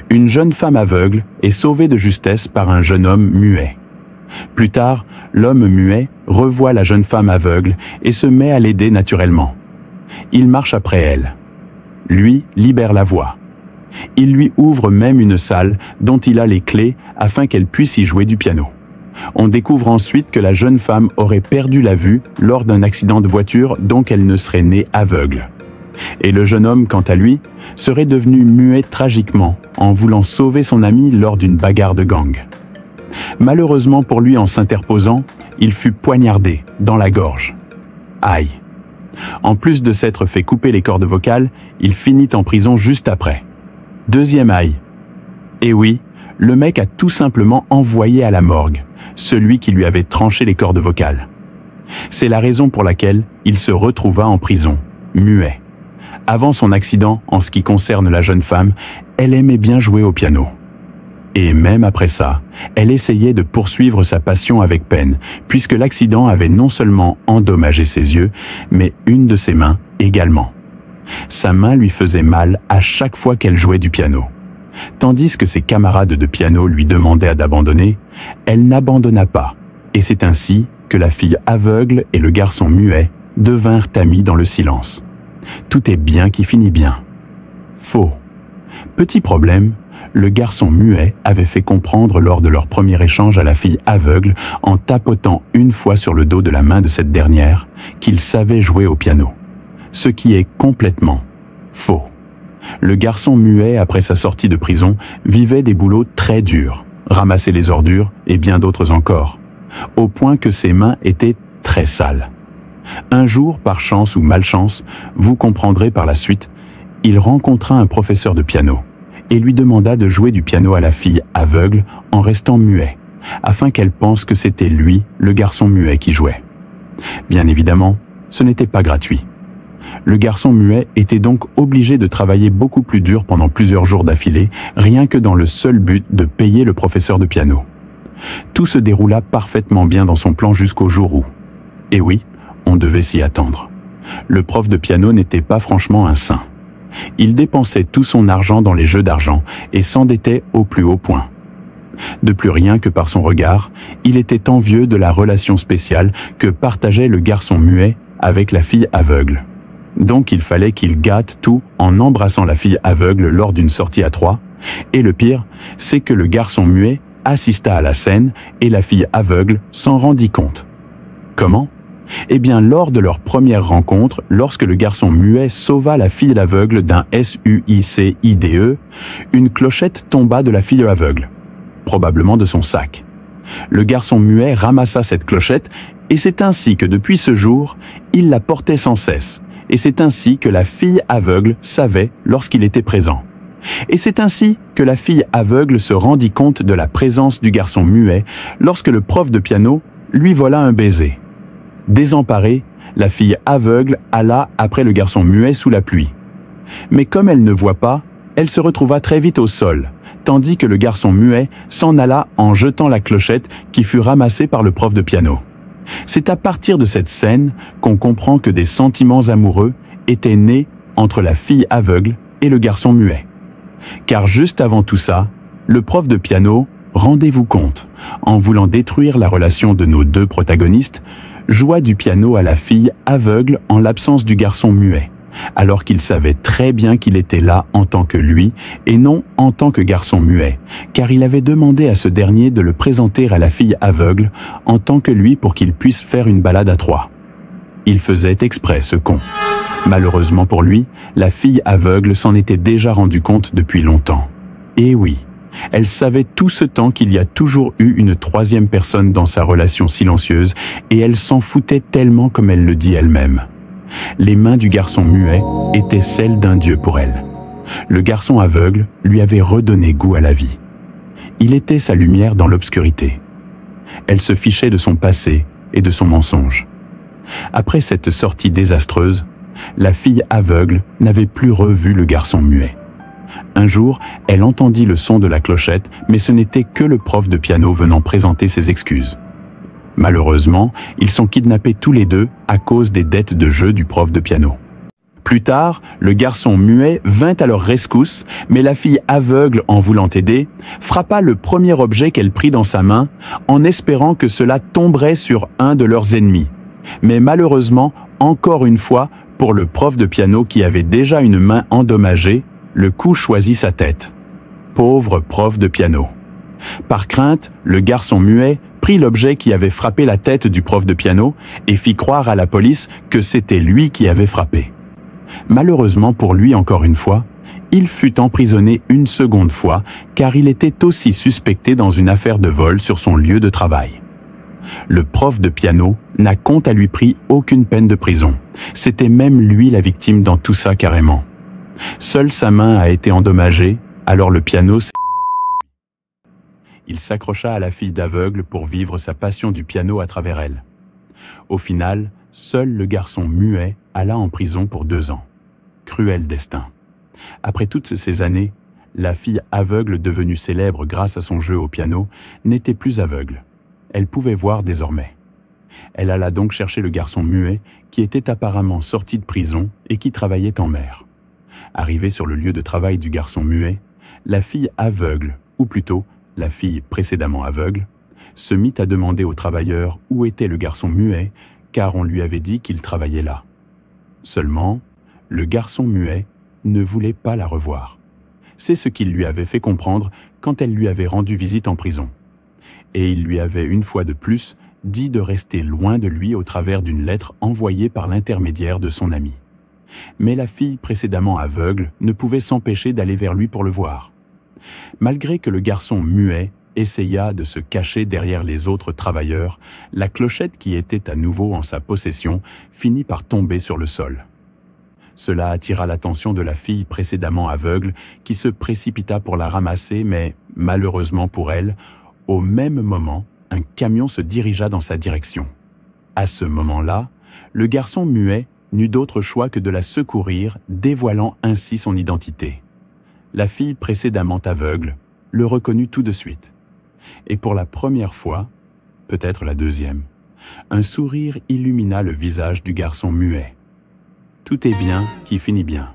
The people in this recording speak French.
Une jeune femme aveugle est sauvée de justesse par un jeune homme muet. Plus tard, l'homme muet revoit la jeune femme aveugle et se met à l'aider naturellement. Il marche après elle. Lui libère la voix. Il lui ouvre même une salle dont il a les clés afin qu'elle puisse y jouer du piano. On découvre ensuite que la jeune femme aurait perdu la vue lors d'un accident de voiture, donc elle ne serait née aveugle. Et le jeune homme, quant à lui, serait devenu muet tragiquement en voulant sauver son ami lors d'une bagarre de gang. Malheureusement pour lui, en s'interposant, il fut poignardé dans la gorge. Aïe! En plus de s'être fait couper les cordes vocales, il finit en prison juste après. Deuxième aïe. Et oui, le mec a tout simplement envoyé à la morgue celui qui lui avait tranché les cordes vocales. C'est la raison pour laquelle il se retrouva en prison, muet. Avant son accident, en ce qui concerne la jeune femme, elle aimait bien jouer au piano. Et même après ça, elle essayait de poursuivre sa passion avec peine, puisque l'accident avait non seulement endommagé ses yeux, mais une de ses mains également. Sa main lui faisait mal à chaque fois qu'elle jouait du piano. Tandis que ses camarades de piano lui demandaient d'abandonner, elle n'abandonna pas, et c'est ainsi que la fille aveugle et le garçon muet devinrent amis dans le silence. Tout est bien qui finit bien. Faux. Petit problème, le garçon muet avait fait comprendre lors de leur premier échange à la fille aveugle, en tapotant une fois sur le dos de la main de cette dernière, qu'il savait jouer au piano. Ce qui est complètement faux. Le garçon muet, après sa sortie de prison, vivait des boulots très durs, ramasser les ordures et bien d'autres encore, au point que ses mains étaient très sales. Un jour, par chance ou malchance, vous comprendrez par la suite, il rencontra un professeur de piano et lui demanda de jouer du piano à la fille aveugle en restant muet, afin qu'elle pense que c'était lui, le garçon muet, qui jouait. Bien évidemment, ce n'était pas gratuit. Le garçon muet était donc obligé de travailler beaucoup plus dur pendant plusieurs jours d'affilée, rien que dans le seul but de payer le professeur de piano. Tout se déroula parfaitement bien dans son plan jusqu'au jour où, et oui, on devait s'y attendre. Le prof de piano n'était pas franchement un saint. Il dépensait tout son argent dans les jeux d'argent et s'endettait au plus haut point. De plus rien que par son regard, il était envieux de la relation spéciale que partageait le garçon muet avec la fille aveugle. Donc il fallait qu'il gâte tout en embrassant la fille aveugle lors d'une sortie à trois, et le pire, c'est que le garçon muet assista à la scène et la fille aveugle s'en rendit compte. Comment ? Eh bien, lors de leur première rencontre, lorsque le garçon muet sauva la fille aveugle d'un suicide, une clochette tomba de la fille aveugle, probablement de son sac. Le garçon muet ramassa cette clochette et c'est ainsi que depuis ce jour, il la portait sans cesse. Et c'est ainsi que la fille aveugle savait lorsqu'il était présent. Et c'est ainsi que la fille aveugle se rendit compte de la présence du garçon muet lorsque le prof de piano lui vola un baiser. Désemparée, la fille aveugle alla après le garçon muet sous la pluie. Mais comme elle ne voit pas, elle se retrouva très vite au sol, tandis que le garçon muet s'en alla en jetant la clochette qui fut ramassée par le prof de piano. C'est à partir de cette scène qu'on comprend que des sentiments amoureux étaient nés entre la fille aveugle et le garçon muet. Car juste avant tout ça, le prof de piano, rendez-vous compte, en voulant détruire la relation de nos deux protagonistes, joua du piano à la fille aveugle en l'absence du garçon muet, alors qu'il savait très bien qu'il était là en tant que lui et non en tant que garçon muet, car il avait demandé à ce dernier de le présenter à la fille aveugle en tant que lui pour qu'il puisse faire une balade à trois. Il faisait exprès, ce con. Malheureusement pour lui, la fille aveugle s'en était déjà rendu compte depuis longtemps. Et oui, elle savait tout ce temps qu'il y a toujours eu une troisième personne dans sa relation silencieuse et elle s'en foutait tellement comme elle le dit elle-même. Les mains du garçon muet étaient celles d'un dieu pour elle. Le garçon aveugle lui avait redonné goût à la vie. Il était sa lumière dans l'obscurité. Elle se fichait de son passé et de son mensonge. Après cette sortie désastreuse, la fille aveugle n'avait plus revu le garçon muet. Un jour, elle entendit le son de la clochette, mais ce n'était que le prof de piano venant présenter ses excuses. Malheureusement, ils sont kidnappés tous les deux à cause des dettes de jeu du prof de piano. Plus tard, le garçon muet vint à leur rescousse, mais la fille aveugle, en voulant aider, frappa le premier objet qu'elle prit dans sa main, en espérant que cela tomberait sur un de leurs ennemis. Mais malheureusement, encore une fois, pour le prof de piano qui avait déjà une main endommagée, le coup choisit sa tête. Pauvre prof de piano. Par crainte, le garçon muet prit l'objet qui avait frappé la tête du prof de piano et fit croire à la police que c'était lui qui avait frappé. Malheureusement pour lui encore une fois, il fut emprisonné une seconde fois car il était aussi suspecté dans une affaire de vol sur son lieu de travail. Le prof de piano n'a quant à lui pris aucune peine de prison. C'était même lui la victime dans tout ça carrément. Seule sa main a été endommagée, alors le piano s'est... Il s'accrocha à la fille d'aveugle pour vivre sa passion du piano à travers elle. Au final, seul le garçon muet alla en prison pour 2 ans. Cruel destin. Après toutes ces années, la fille aveugle devenue célèbre grâce à son jeu au piano n'était plus aveugle. Elle pouvait voir désormais. Elle alla donc chercher le garçon muet qui était apparemment sorti de prison et qui travaillait en mer. Arrivée sur le lieu de travail du garçon muet, la fille aveugle, ou plutôt la fille précédemment aveugle, se mit à demander aux travailleurs où était le garçon muet car on lui avait dit qu'il travaillait là. Seulement, le garçon muet ne voulait pas la revoir. C'est ce qu'il lui avait fait comprendre quand elle lui avait rendu visite en prison. Et il lui avait une fois de plus dit de rester loin de lui au travers d'une lettre envoyée par l'intermédiaire de son ami. Mais la fille précédemment aveugle ne pouvait s'empêcher d'aller vers lui pour le voir. Malgré que le garçon muet essaya de se cacher derrière les autres travailleurs, la clochette qui était à nouveau en sa possession finit par tomber sur le sol. Cela attira l'attention de la fille précédemment aveugle qui se précipita pour la ramasser, mais malheureusement pour elle, au même moment, un camion se dirigea dans sa direction. À ce moment-là, le garçon muet n'eut d'autre choix que de la secourir, dévoilant ainsi son identité. La fille précédemment aveugle le reconnut tout de suite. Et pour la première fois, peut-être la deuxième, un sourire illumina le visage du garçon muet. Tout est bien qui finit bien.